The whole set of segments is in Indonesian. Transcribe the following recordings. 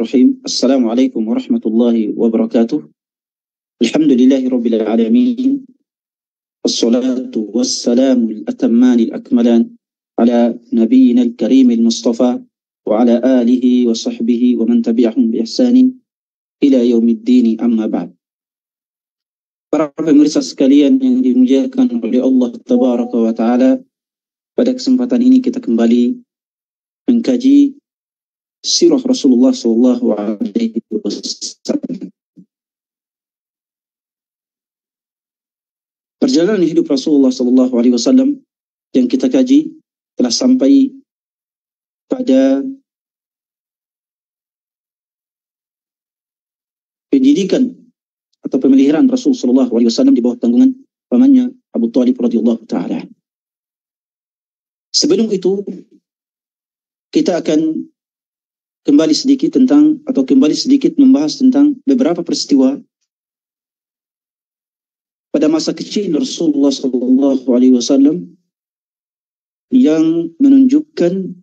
Bismillahirrahmanirrahim. Assalamualaikum warahmatullahi wabarakatuh. Alhamdulillahi rabbil alamin. Wassalatu wassalamu al-atamman al-akmalan ala nabiyyina al-karim al-mustafa wa ala alihi wa sahbihi wa man tabi'ahum bi ihsanin ila yaumiddin, amma ba'd. Para pemirsa sekalian yang dimuliakan oleh Allah tabaraka wa taala, pada kesempatan ini kita kembali mengkaji sirah Rasulullah sallallahu alaihi wasallam. Perjalanan hidup Rasulullah sallallahu alaihi wasallam yang kita kaji telah sampai pada pendidikan atau pemeliharaan Rasul sallallahu alaihi wasallam di bawah tanggungan pamannya Abu Thalib radhiyallahu taala. Sebelum itu kita akan kembali sedikit membahas tentang beberapa peristiwa pada masa kecil Rasulullah sallallahu alaihi wasallam yang menunjukkan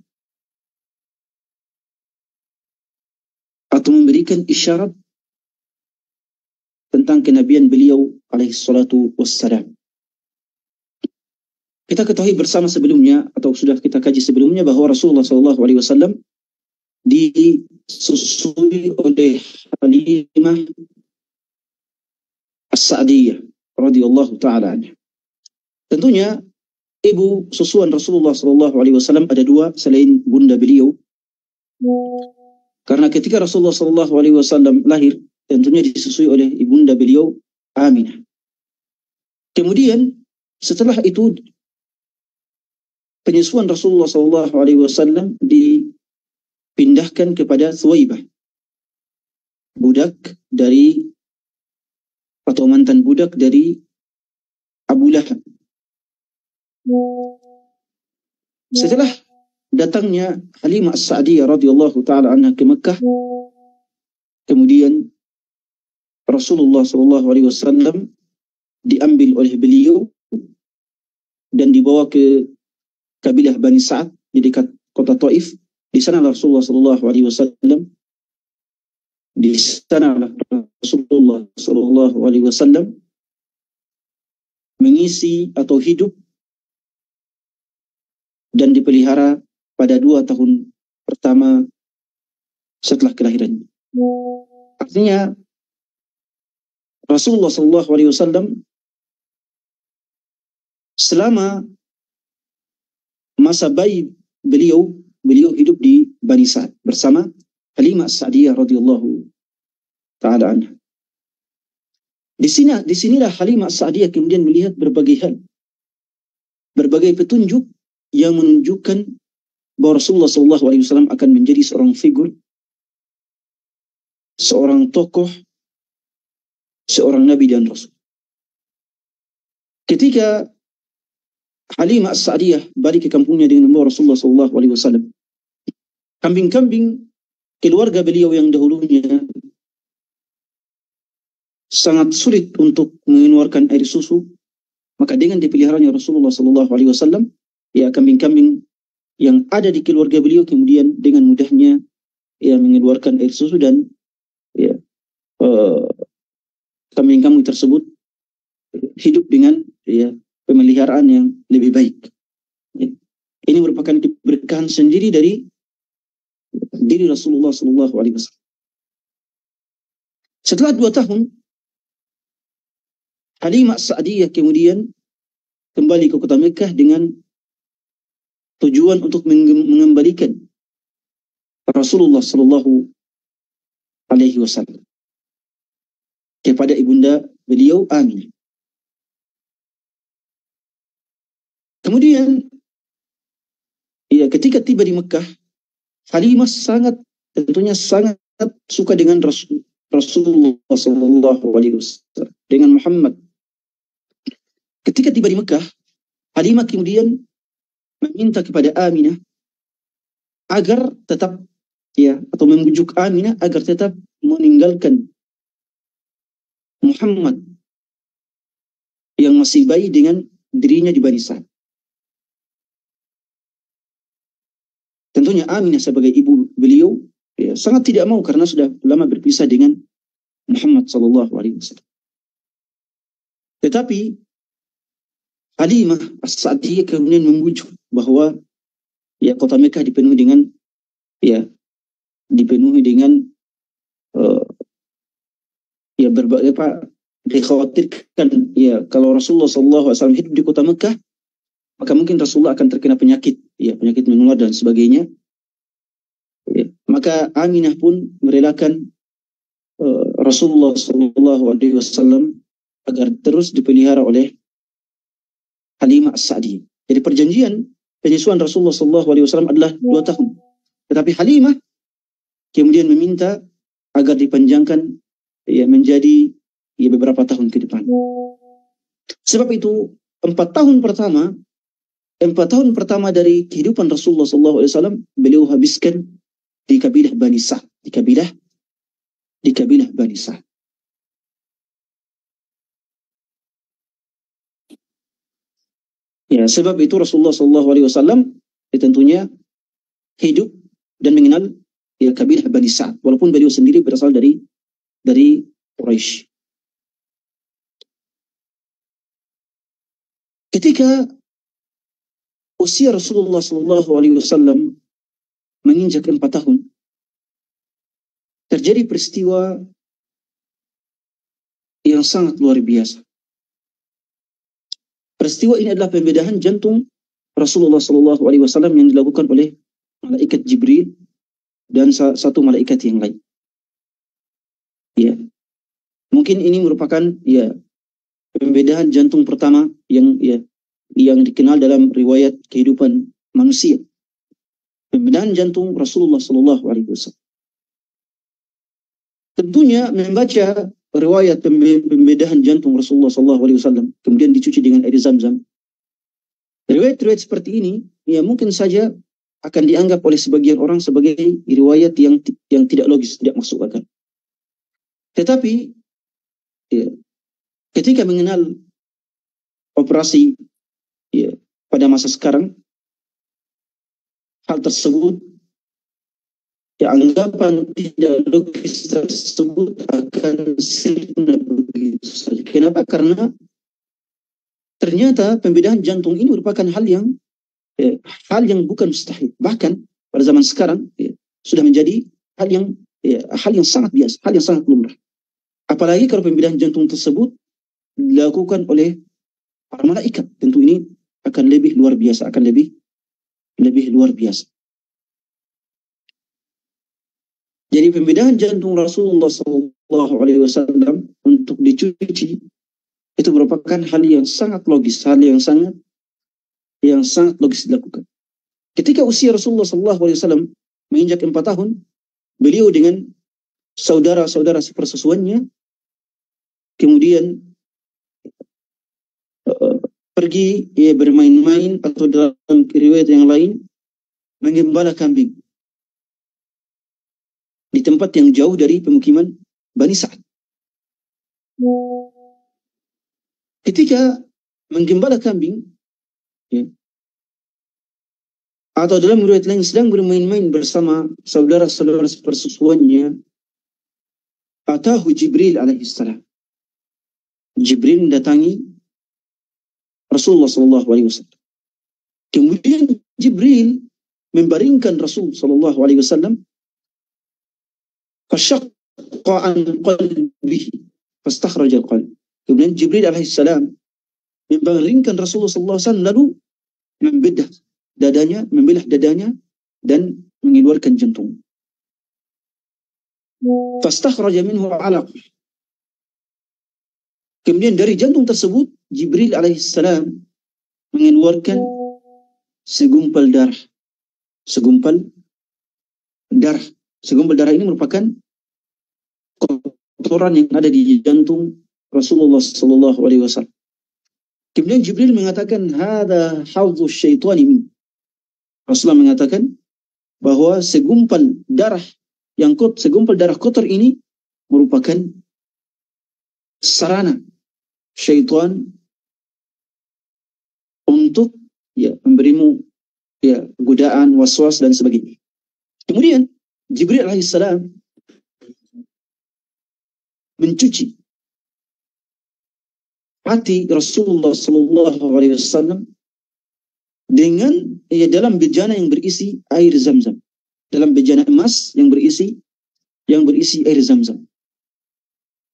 atau memberikan isyarat tentang kenabian beliau alaihi salatu wassalam. Kita ketahui bersama sebelumnya atau sudah kita kaji sebelumnya bahwa Rasulullah sallallahu alaihi wasallam disusui oleh Halimah As-Sa'diyah radhiyallahu taala anha. Tentunya ibu susuan Rasulullah sallallahu alaihi wasallam ada dua selain bunda beliau. Karena ketika Rasulullah sallallahu alaihi wasallam lahir, tentunya disusui oleh ibunda beliau Aminah. Kemudian setelah itu penyusuan Rasulullah sallallahu alaihi wasallam dipindahkan kepada Thuwaibah, budak dari atau mantan budak dari Abu Lahab. Setelah datangnya Halimah As-Sa'diyah radhiyallahu taala anha ke Mekah, kemudian Rasulullah sallallahu alaihi wasallam diambil oleh beliau dan dibawa ke kabilah Bani Sa'ad di dekat kota Taif. Di sana Rasulullah sallallahu alaihi wasallam mengisi atau hidup dan dipelihara pada 2 tahun pertama setelah kelahirannya. Artinya Rasulullah sallallahu alaihi wasallam selama masa bayi beliau hidup di Bani Sa'ad bersama Halimah As-Sa'diyah radhiyallahu taala anha. Disinilah Halimah As-Sa'diyah kemudian melihat berbagai hal, berbagai petunjuk yang menunjukkan bahwa Rasulullah sallallahu alaihi wasallam akan menjadi seorang figur, seorang tokoh, seorang nabi dan rasul. Ketika Halimah As-Sa'diyah balik ke kampungnya dengan membawa Rasulullah sallallahu alaihi wasallam, kambing-kambing keluarga beliau yang dahulunya sangat sulit untuk mengeluarkan air susu, maka dengan dipeliharanya Rasulullah sallallahu alaihi wasallam, ya kambing-kambing yang ada di keluarga beliau kemudian dengan mudahnya ya mengeluarkan air susu dan ya kambing-kambing tersebut hidup dengan ya pemeliharaan yang lebih baik. Ya. Ini merupakan keberkahan sendiri dari diri Rasulullah sallallahu alaihi wasallam. Setelah 2 tahun Halimah As-Sa'diyah kemudian kembali ke kota Mekah dengan tujuan untuk mengembalikan Rasulullah sallallahu alaihi wasallam kepada ibunda beliau Aminah. Kemudian ya ketika tiba di Mekah, Halimah tentunya sangat suka dengan Rasulullah sallallahu alaihi wasallam, dengan Muhammad. Ketika tiba di Mekah, Halimah kemudian meminta kepada Aminah agar tetap ya atau membujuk Aminah agar tetap meninggalkan Muhammad yang masih bayi dengan dirinya di Bani Sa'ad. Tentunya Aminah sebagai ibu beliau ya, sangat tidak mau karena sudah lama berpisah dengan Muhammad sallallahu alaihi wasallam. Tetapi Halimah As-Sa'diyah kemudian membujuk bahwa ya kota Mekah dipenuhi dengan ya berbagai dikhawatirkan ya kalau Rasulullah sallallahu alaihi wasallam hidup di kota Mekah maka mungkin Rasulullah akan terkena penyakit menular dan sebagainya. Ya, maka Aminah pun merelakan Rasulullah sallallahu alaihi wasallam agar terus dipelihara oleh Halimah As-Sa'diyah. Jadi perjanjian penyusuan Rasulullah sallallahu alaihi wasallam adalah 2 tahun. Tetapi Halimah kemudian meminta agar dipanjangkan menjadi beberapa tahun ke depan. Sebab itu 4 tahun pertama dari kehidupan Rasulullah sallallahu alaihi wasallam beliau habiskan di kabilah Bani Sa'd, di kabilah Bani Sa'd. Ya, sebab itu Rasulullah sallallahu alaihi wasallam tentunya hidup dan mengenal kabilah Bani Sa'd walaupun beliau sendiri berasal dari Quraisy. Ketika usia Rasulullah sallallahu alaihi wasallam menginjak 4 tahun, terjadi peristiwa yang sangat luar biasa. Peristiwa ini adalah pembedahan jantung Rasulullah sallallahu alaihi wasallam yang dilakukan oleh malaikat Jibril dan satu malaikat yang lain. Ya. Mungkin ini merupakan pembedahan jantung pertama yang dikenal dalam riwayat kehidupan manusia. Pembedahan jantung Rasulullah sallallahu alaihi wasallam. Tentunya membaca riwayat pembedahan jantung Rasulullah sallallahu alaihi wasallam kemudian dicuci dengan air Zam-Zam. Riwayat-riwayat seperti ini mungkin saja akan dianggap oleh sebagian orang sebagai riwayat yang tidak logis, tidak masuk akal. Tetapi ketika mengenal operasi pada masa sekarang, hal tersebut anggapan tidak logis tersebut akan sirna begitu saja. Kenapa? Karena ternyata pembedahan jantung ini merupakan hal yang bukan mustahil. Bahkan pada zaman sekarang sudah menjadi hal yang sangat biasa, hal yang sangat lumrah. Apalagi kalau pembedahan jantung tersebut dilakukan oleh para malaikat, tentu ini akan lebih luar biasa, akan lebih luar biasa. Jadi pembedahan jantung Rasulullah sallallahu alaihi wasallam untuk dicuci itu merupakan hal yang sangat logis, hal yang sangat logis dilakukan. Ketika usia Rasulullah sallallahu alaihi wasallam menginjak 4 tahun, beliau dengan saudara-saudara sepersusuannya kemudian pergi bermain-main atau dalam riwayat yang lain menggembala kambing di tempat yang jauh dari pemukiman Bani Sa'd. Ketika menggembala kambing atau dalam riwayat lain sedang bermain-main bersama saudara-saudara sepersusuannya, atahu Jibril alaihissalam. Jibril mendatangi Rasulullah sallallahu alaihi wasallam. Kemudian Jibril membaringkan Rasul sallallahu alaihi wasallam, fashaqqa an qalbihi fastakhraj al-qalb. Kemudian Jibril alaihissalam membaringkan Rasulullah sallallahu alaihi wasallam lalu membelah dadanya dan mengeluarkan jantung. Fastakhraja minhu 'alaq. Kemudian dari jantung tersebut Jibril alaihissalam mengeluarkan segumpal darah. Segumpal darah ini merupakan kotoran yang ada di jantung Rasulullah sallallahu alaihi wasallam. Kemudian Jibril mengatakan, "Hadza hawdhu syaitani min." Rasulullah mengatakan bahwa segumpal darah kotor ini merupakan sarana syaitan untuk memberimu godaan, waswas dan sebagainya. Kemudian Jibril alaihissalam mencuci hati Rasulullah sallallahu alaihi wasallam dengan dalam bejana yang berisi air Zam-Zam, dalam bejana emas yang berisi air Zam-Zam.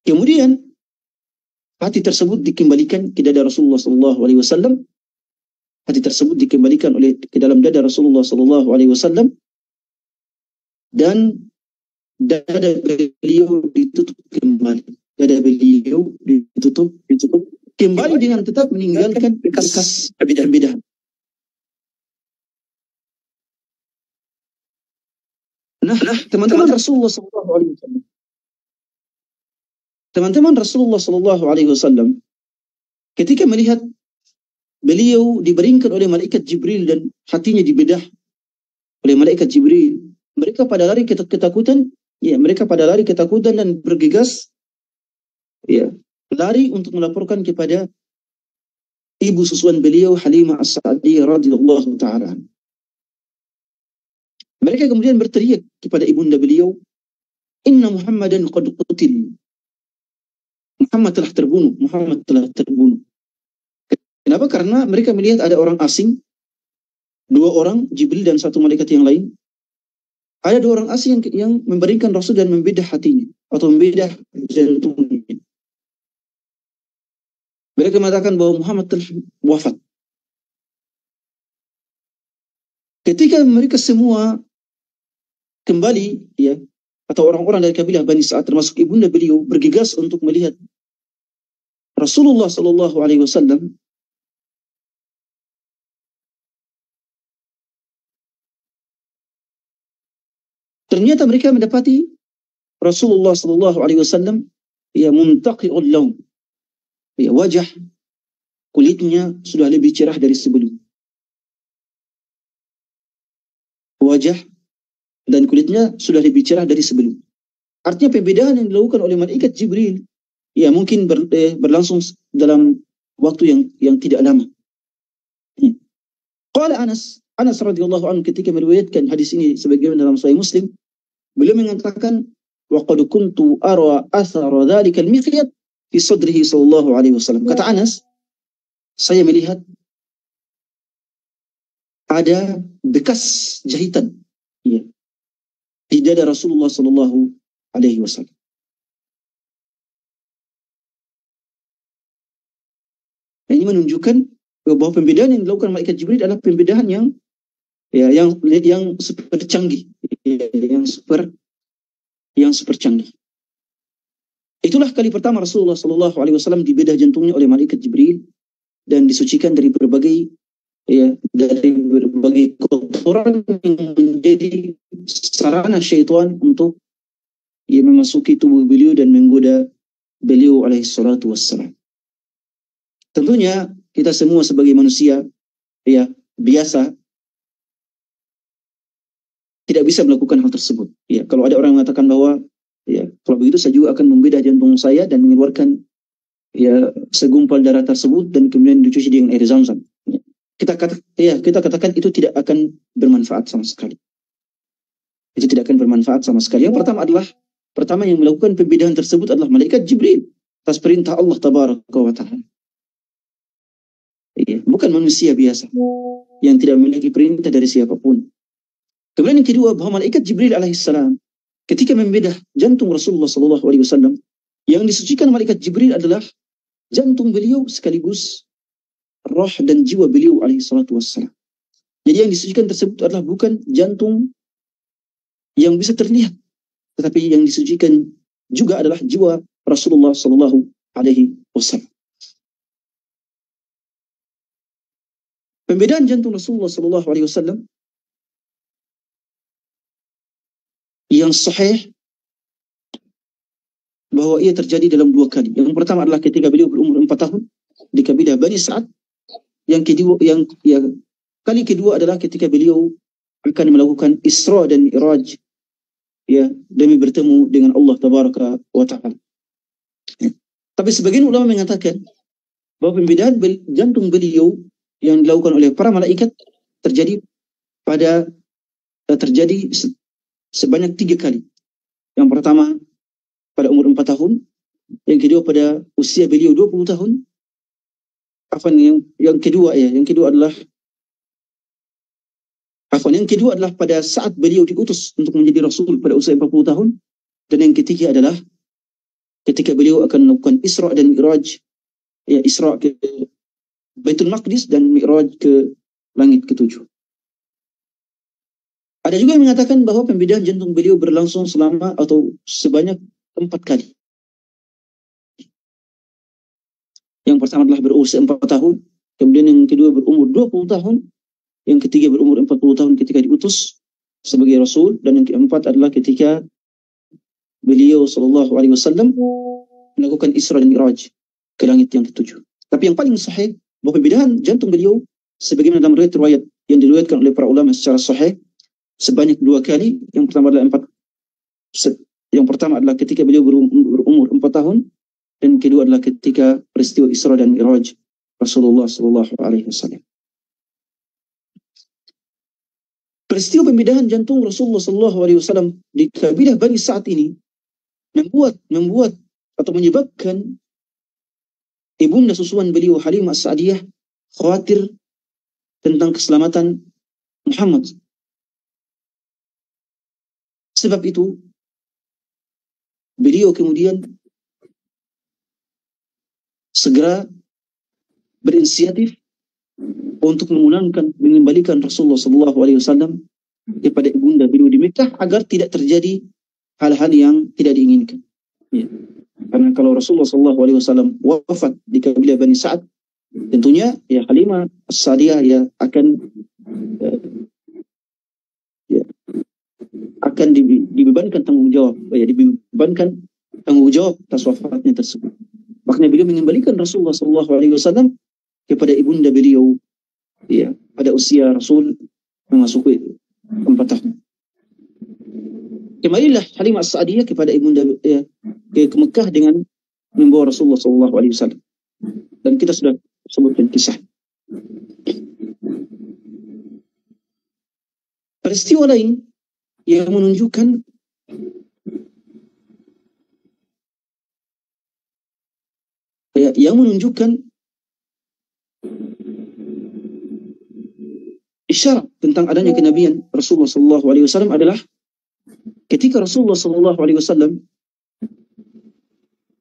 Kemudian hati tersebut dikembalikan ke dada Rasulullah sallallahu alaihi wasallam. Hati tersebut dikembalikan ke dalam dada Rasulullah sallallahu alaihi wasallam, dan dada beliau ditutup kembali. Dada beliau ditutup kembali dengan tetap meninggalkan bekas perbedaan. Nah, teman-teman Rasulullah sallallahu alaihi wasallam. Teman-teman Rasulullah sallallahu alaihi wasallam ketika melihat beliau dibaringkan oleh malaikat Jibril dan hatinya dibedah oleh malaikat Jibril, mereka pada lari ketakutan, mereka pada lari ketakutan dan bergegas, lari untuk melaporkan kepada ibu susuan beliau Halimah As-Sa'diyah radhiyallahu taala. Mereka kemudian berteriak kepada ibunda beliau, "Inna Muhammadan qad qutil." Muhammad telah terbunuh. Kenapa? Karena mereka melihat ada orang asing, dua orang, Jibril dan satu malaikat yang lain. Ada dua orang asing yang membaringkan Rasul dan membedah hatinya atau membedah jantungnya. Mereka mengatakan bahwa Muhammad telah wafat. Ketika mereka semua kembali, atau orang-orang dari kabilah Bani Sa'ad termasuk ibunda beliau bergegas untuk melihat Rasulullah sallallahu alaihi wasallam, ternyata mereka mendapati Rasulullah sallallahu alaihi wasallam muntaqi'ul laun. Wajah kulitnya sudah lebih cerah dari sebelum. Wajah dan kulitnya sudah lebih cerah dari sebelum. Artinya pembedaan yang dilakukan oleh malaikat Jibril mungkin berlangsung dalam waktu yang tidak lama. Qala Anas radhiyallahu anhu ketika meriwayatkan hadis ini sebagaimana dalam Sahih Muslim, beliau mengatakan, wa qad kuntu ara athara dhalika al-mikhyat fi sadrihi sallallahu alaihi wasallam. Kata Anas, saya melihat ada bekas jahitan di dada Rasulullah sallallahu alaihi wasallam. Ini menunjukkan bahwa pembedaan yang dilakukan malaikat Jibril adalah pembedaan yang super canggih, yang super canggih. Itulah kali pertama Rasulullah sallallahu alaihi wasallam dibedah jantungnya oleh malaikat Jibril dan disucikan dari berbagai kotoran yang menjadi sarana syaitan untuk memasuki tubuh beliau dan menggoda beliau alaihi salatu wassalam. Tentunya kita semua sebagai manusia biasa tidak bisa melakukan hal tersebut. Kalau ada orang mengatakan bahwa kalau begitu saya juga akan membedah jantung saya dan mengeluarkan segumpal darah tersebut dan kemudian dicuci dengan air Zam-Zam. Kita katakan itu tidak akan bermanfaat sama sekali. Itu tidak akan bermanfaat sama sekali. Yang pertama yang melakukan pembedahan tersebut adalah malaikat Jibril atas perintah Allah tabaraka wa ta'ala. Bukan manusia biasa yang tidak memiliki perintah dari siapapun. Kemudian yang kedua, bahwa malaikat Jibril alaihissalam ketika membedah jantung Rasulullah sallallahu alaihi wasallam, yang disucikan malaikat Jibril adalah jantung beliau sekaligus roh dan jiwa beliau alaihi salatu wassalam. Jadi yang disucikan tersebut adalah bukan jantung yang bisa terlihat, tetapi yang disucikan juga adalah jiwa Rasulullah sallallahu alaihi wasallam. Pembedaan jantung Rasulullah sallallahu alaihi wasallam yang sahih bahwa ia terjadi dalam dua kali. Yang pertama adalah ketika beliau berumur 4 tahun di kabilah Bani Sa'ad. Yang kali kedua adalah ketika beliau akan melakukan Isra dan Mi'raj demi bertemu dengan Allah tabaraka wa ta'ala. Tapi sebagian ulama mengatakan bahwa pembedaan jantung beliau yang dilakukan oleh para malaikat terjadi sebanyak 3 kali. Yang pertama pada umur 4 tahun, yang kedua pada usia beliau 20 tahun. Yang kedua adalah pada saat beliau diutus untuk menjadi rasul pada usia 40 tahun, dan yang ketiga adalah ketika beliau akan melakukan Isra dan Mi'raj, ya, Isra ke Baitul Maqdis dan Mi'raj ke langit ketujuh. Ada juga yang mengatakan bahwa pembedahan jantung beliau berlangsung selama atau sebanyak 4 kali. Yang pertama adalah berusia 4 tahun, kemudian yang kedua berumur 20 tahun, yang ketiga berumur 40 tahun ketika diutus sebagai rasul, dan yang keempat adalah ketika beliau sallallahu alaihi wasallam melakukan Isra dan Mi'raj ke langit yang ketujuh. Tapi yang paling sahih bahwa pembedahan jantung beliau sebagaimana dalam riwayat yang diriwayatkan oleh para ulama secara sahih sebanyak 2 kali. Yang pertama adalah ketika beliau berumur 4 tahun, dan kedua adalah ketika peristiwa Isra dan Mi'raj Rasulullah sallallahu alaihi wasallam. Peristiwa pembedahan jantung Rasulullah sallallahu alaihi wasallam di kabilah Bani Sa'ad ini membuat atau menyebabkan ibunda susuan beliau Halimah As-Sa'diyah khawatir tentang keselamatan Muhammad. Sebab itu beliau kemudian segera berinisiatif untuk mengembalikan Rasulullah sallallahu alaihi wasallam kepada ibunda beliau di Mekah agar tidak terjadi hal-hal yang tidak diinginkan. Ya. Karena kalau Rasulullah sallallahu alaihi wasallam wafat di kabilah Bani Sa'ad, tentunya ya Halimah As-Sa'diyah ya akan dibebankan tanggung jawab atas wafatnya tersebut. Makanya beliau mengembalikan Rasulullah sallallahu alaihi wasallam kepada ibunda beliau ya pada usia Rasul memasuki 4 tahun. Kembalilah Halimah As-Sa'diyah kepada ibunda ya, ke Mekah dengan membawa Rasulullah sallallahu alaihi wasallam. Dan kita sudah sebutkan kisah. Peristiwa lain yang menunjukkan isyarat tentang adanya kenabian Rasulullah sallallahu alaihi wasallam adalah ketika Rasulullah sallallahu alaihi wasallam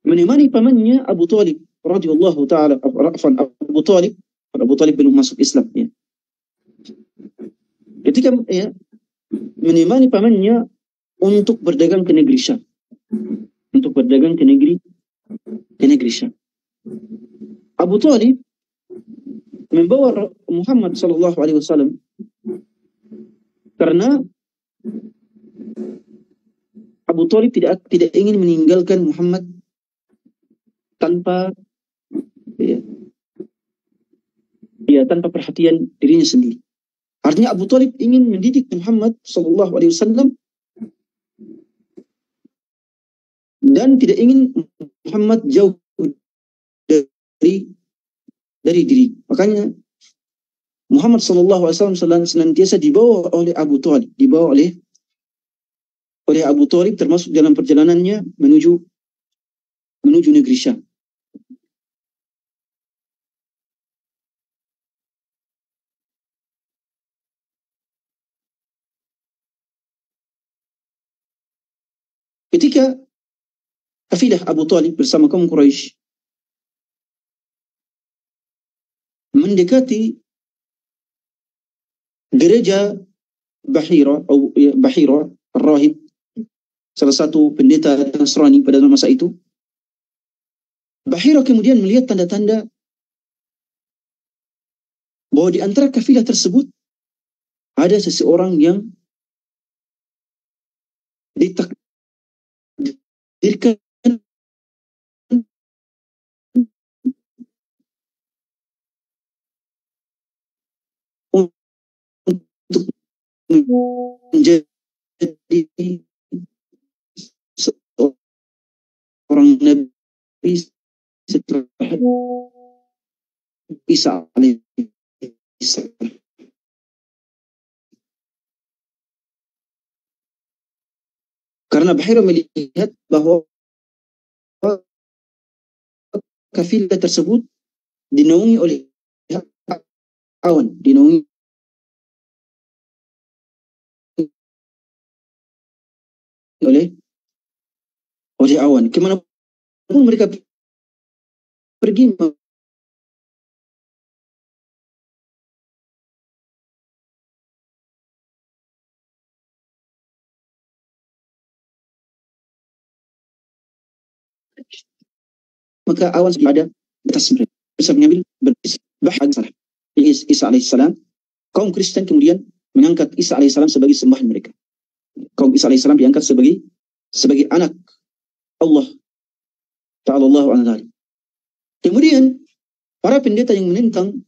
menemani pamannya Abu Talib radhiyallahu taala Abu Talib belum masuk Islam ya. Ketika ya menemani pamannya untuk berdagang ke negeri Syam. Syam. Abu Talib membawa Muhammad sallallahu alaihi wasallam karena Abu Talib tidak ingin meninggalkan Muhammad tanpa tanpa perhatian dirinya sendiri. Artinya Abu Talib ingin mendidik Muhammad sallallahu alaihi wasallam dan tidak ingin Muhammad jauh dari diri. Makanya Muhammad sallallahu alaihi wasallam senantiasa dibawa oleh Abu Talib, termasuk dalam perjalanannya menuju negeri Syam. Ketika kafilah Abu Talib bersama kaum Quraisy mendekati gereja Bahira Ar-Rahib, salah satu pendeta Nasrani pada masa itu, Bahira kemudian melihat tanda-tanda bahwa di antara kafilah tersebut ada seseorang yang ditakdirkan untuk menjadi seorang nabi setelah Isa alaihissalam. Karena Bahira melihat bahwa kafilah tersebut dinaungi oleh awan, dinaungi oleh awan. Kemanapun mereka pergi, maka awan ada di atas mereka. Bisa mengambil bahkan salah. Isa alaihissalam, kaum Kristen kemudian mengangkat Isa alaihissalam sebagai sembahan mereka. Kaum Isa alaihissalam diangkat sebagai anak Allah Ta'ala Allahu Anha. Kemudian para pendeta yang menentang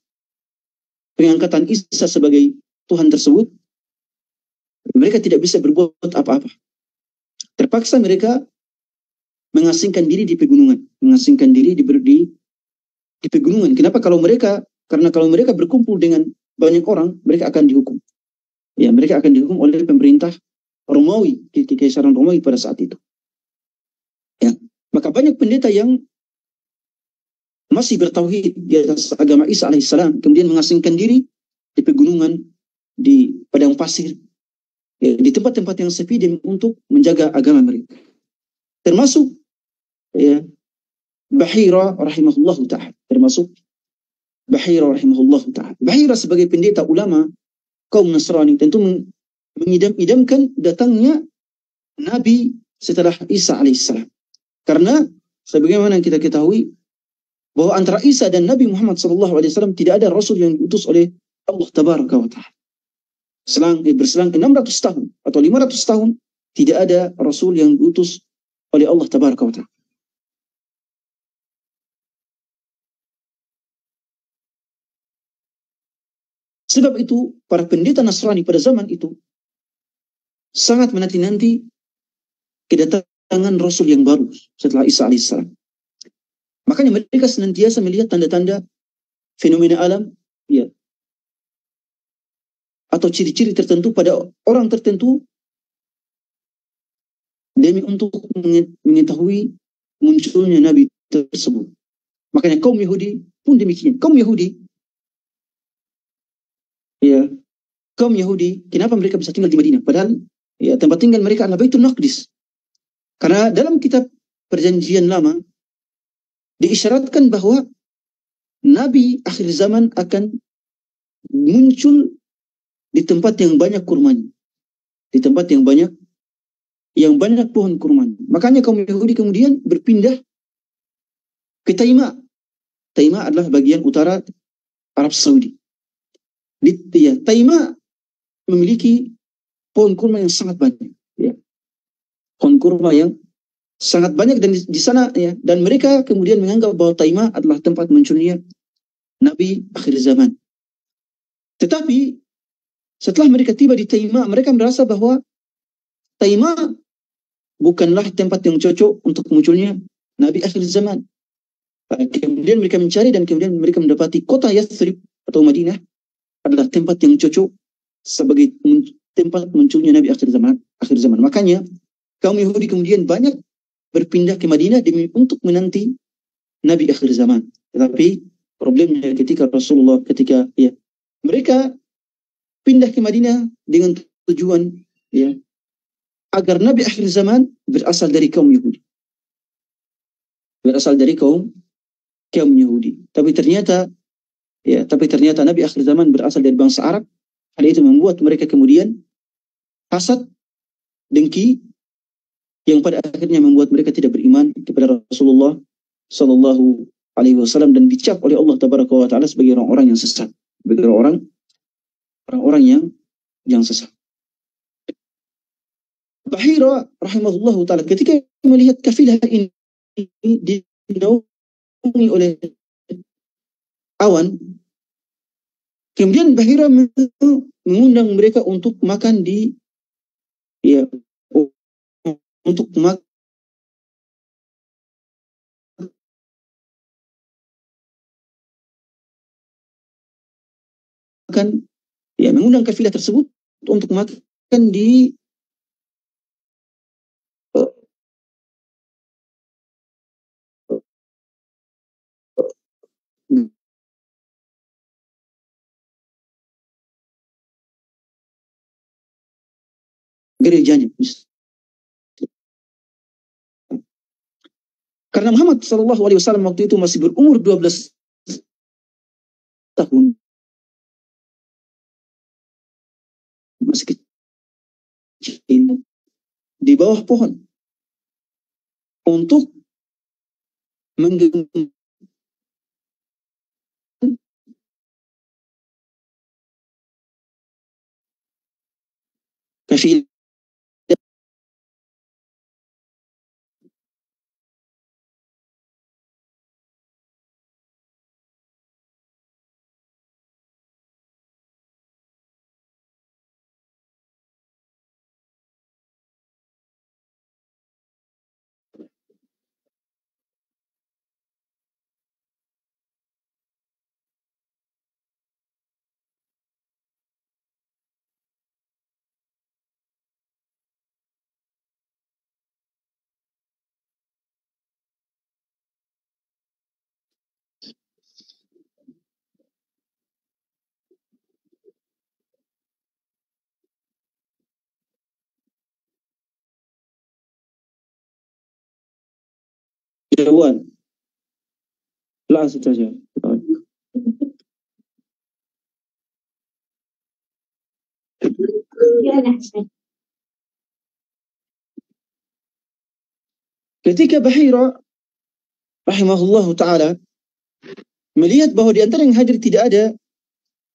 pengangkatan Isa sebagai Tuhan tersebut, mereka tidak bisa berbuat apa-apa. Terpaksa mereka mengasingkan diri di pegunungan, mengasingkan diri di pegunungan. Kenapa? Karena kalau mereka berkumpul dengan banyak orang, mereka akan dihukum. Ya, mereka akan dihukum oleh pemerintah Romawi, kekaisaran Romawi pada saat itu. Ya, maka banyak pendeta yang masih bertauhid di atas agama Isa alaihissalam, kemudian mengasingkan diri di pegunungan, di padang pasir, ya, di tempat-tempat yang sepi untuk menjaga agama mereka. Termasuk ya, Bahira rahimahullahu ta'ala. Bahira sebagai pendeta ulama kaum Nasrani tentu mengidam-idamkan datangnya Nabi setelah Isa alaihissalam. Karena sebagaimana kita ketahui bahwa antara Isa dan Nabi Muhammad SAW tidak ada Rasul yang diutus oleh Allah Tabaraka wa Ta'ala. Berselang 600 tahun atau 500 tahun tidak ada Rasul yang diutus oleh Allah Tabaraka wa Ta'ala. Sebab itu para pendeta Nasrani pada zaman itu sangat menanti-nanti kedatangan Rasul yang baru setelah Isa alaihissalam. Makanya mereka senantiasa melihat tanda-tanda fenomena alam, ya, atau ciri-ciri tertentu pada orang tertentu demi untuk mengetahui munculnya Nabi tersebut. Makanya kaum Yahudi pun demikian. Kaum Yahudi, kenapa mereka bisa tinggal di Madinah? Padahal ya, tempat tinggal mereka adalah Baitul Maqdis. Karena dalam kitab Perjanjian Lama diisyaratkan bahwa Nabi akhir zaman akan muncul di tempat yang banyak kurmanya, di tempat yang banyak pohon kurmanya. Makanya kaum Yahudi kemudian berpindah ke Taima. Taima adalah bagian utara Arab Saudi. Taima memiliki pohon kurma yang sangat banyak. Ya. Pohon kurma yang sangat banyak dan di sana, ya, dan mereka kemudian menganggap bahwa Taima adalah tempat munculnya Nabi akhir zaman. Tetapi setelah mereka tiba di Taima, mereka merasa bahwa Taima bukanlah tempat yang cocok untuk munculnya Nabi akhir zaman. Kemudian mereka mencari dan kemudian mereka mendapati kota Yathrib atau Madinah adalah tempat yang cocok sebagai tempat munculnya Nabi akhir zaman. Makanya kaum Yahudi kemudian banyak berpindah ke Madinah demi untuk menanti Nabi akhir zaman. Tetapi problemnya ketika mereka pindah ke Madinah dengan tujuan, ya, agar Nabi akhir zaman berasal dari kaum Yahudi. Tapi ternyata Nabi akhir zaman berasal dari bangsa Arab. Hal itu membuat mereka kemudian hasad, dengki, yang pada akhirnya membuat mereka tidak beriman kepada Rasulullah Sallallahu Alaihi Wasallam dan dicap oleh Allah Tabaraka wa Taala sebagai orang-orang yang sesat, sebagai orang-orang yang sesat. Bahira rahimahullah taala ketika melihat kafilah ini dinaungi oleh awan, kemudian Bahira mengundang mereka untuk makan untuk makan mengundang kafilah tersebut untuk makan di gerejanya. Karena Muhammad SAW waktu itu masih berumur 12 tahun, masih kecil, di bawah pohon untuk menggenggam kafilah. Jauhan, langsung saja. Ketika Bahira rahimahullah ta'ala melihat bahwa di antara yang hadir tidak ada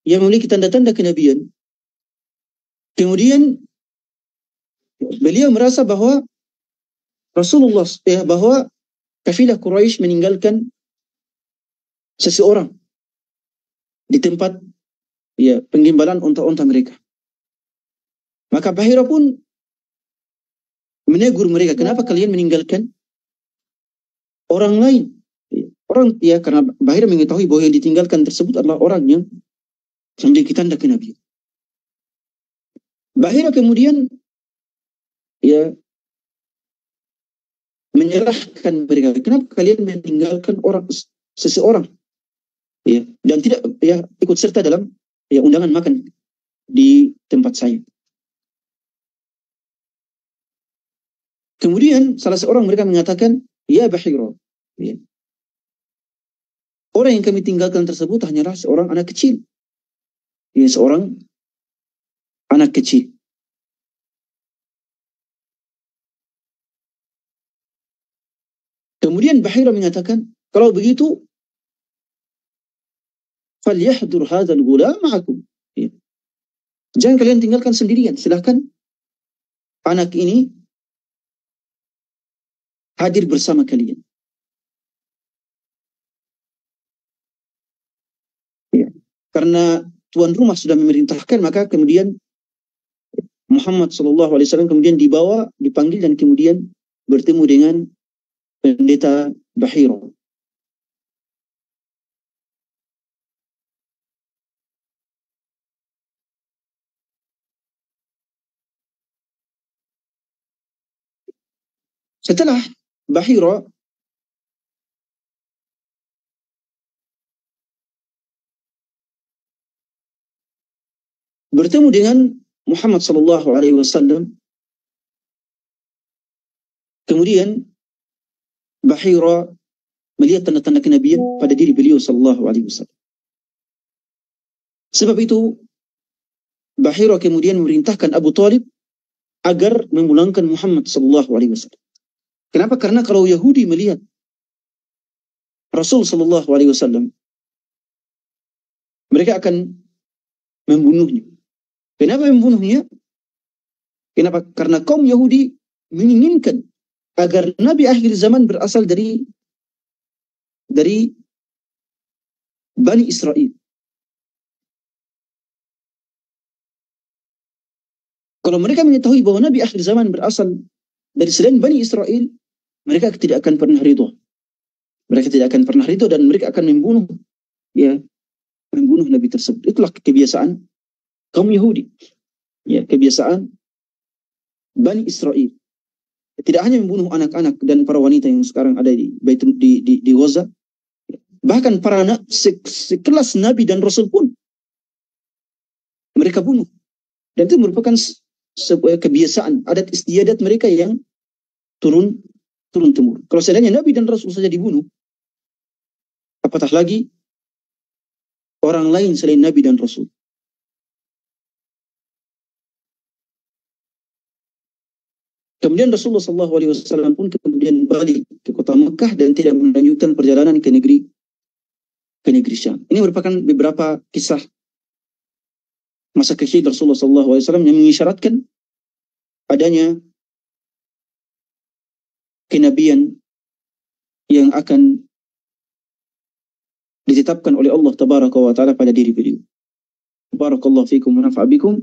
yang memiliki tanda-tanda kenabian, kemudian beliau merasa bahwa bahwa kafilah Quraisy meninggalkan seseorang di tempat penggimbalan unta-unta mereka. Maka Bahira pun menegur mereka, kenapa kalian meninggalkan orang lain? Karena Bahira mengetahui bahwa yang ditinggalkan tersebut adalah orang yang memiliki tanda kenabian. Bahira kemudian menyerahkan mereka, kenapa kalian meninggalkan seseorang dan tidak ikut serta dalam undangan makan di tempat saya. Kemudian salah seorang mereka mengatakan, ya Bahira, orang yang kami tinggalkan tersebut hanyalah seorang anak kecil. Seorang anak kecil. Kemudian Bahira mengatakan, kalau begitu, falyahdur hadzal ghulam ma'akum. Jangan kalian tinggalkan sendirian, silahkan anak ini hadir bersama kalian. Karena tuan rumah sudah memerintahkan, maka kemudian Muhammad SAW kemudian dipanggil dan kemudian bertemu dengan pendeta Bahira. Setelah Bahira bertemu dengan Muhammad SAW, kemudian Bahira melihat tanda-tanda kenabian pada diri beliau SAW. Sebab itu Bahira kemudian memerintahkan Abu Talib agar memulangkan Muhammad SAW. Kenapa? Karena kalau Yahudi melihat Rasul SAW, mereka akan membunuhnya. Kenapa membunuhnya? Kenapa? Karena kaum Yahudi menginginkan agar Nabi akhir zaman berasal dari Bani Israel. Kalau mereka mengetahui bahwa Nabi akhir zaman berasal dari selain Bani Israel, mereka tidak akan pernah ridho. Mereka tidak akan pernah ridho dan mereka akan membunuh Nabi tersebut. Itulah kebiasaan kaum Yahudi. Kebiasaan Bani Israel. Tidak hanya membunuh anak-anak dan para wanita yang sekarang ada di Gaza, bahkan para sekelas Nabi dan Rasul pun mereka bunuh. Dan itu merupakan kebiasaan, adat istiadat mereka yang turun temurun. Kalau seandainya Nabi dan Rasul saja dibunuh, apatah lagi orang lain selain Nabi dan Rasul. Kemudian Rasulullah SAW pun kemudian balik ke kota Mekah dan tidak melanjutkan perjalanan ke negeri Syam. Ini merupakan beberapa kisah masa kecil Rasulullah SAW yang mengisyaratkan adanya kenabian yang akan ditetapkan oleh Allah Tabaraka wa Ta'ala pada diri beliau. Barakallahu fikum wa nafa'a bikum.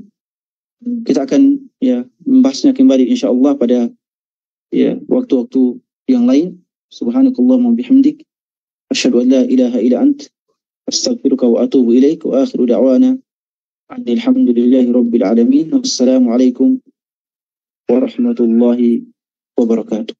Kita akan membahasnya kembali insyaallah pada waktu-waktu yang lain. Subhanakallahumma bihamdik asyhadu an la ilaha illa ant astaghfiruka wa atubu ilaik wa akhiru da'wana alhamdulillahi rabbil alamin. Wassalamu alaikum warahmatullahi wabarakatuh.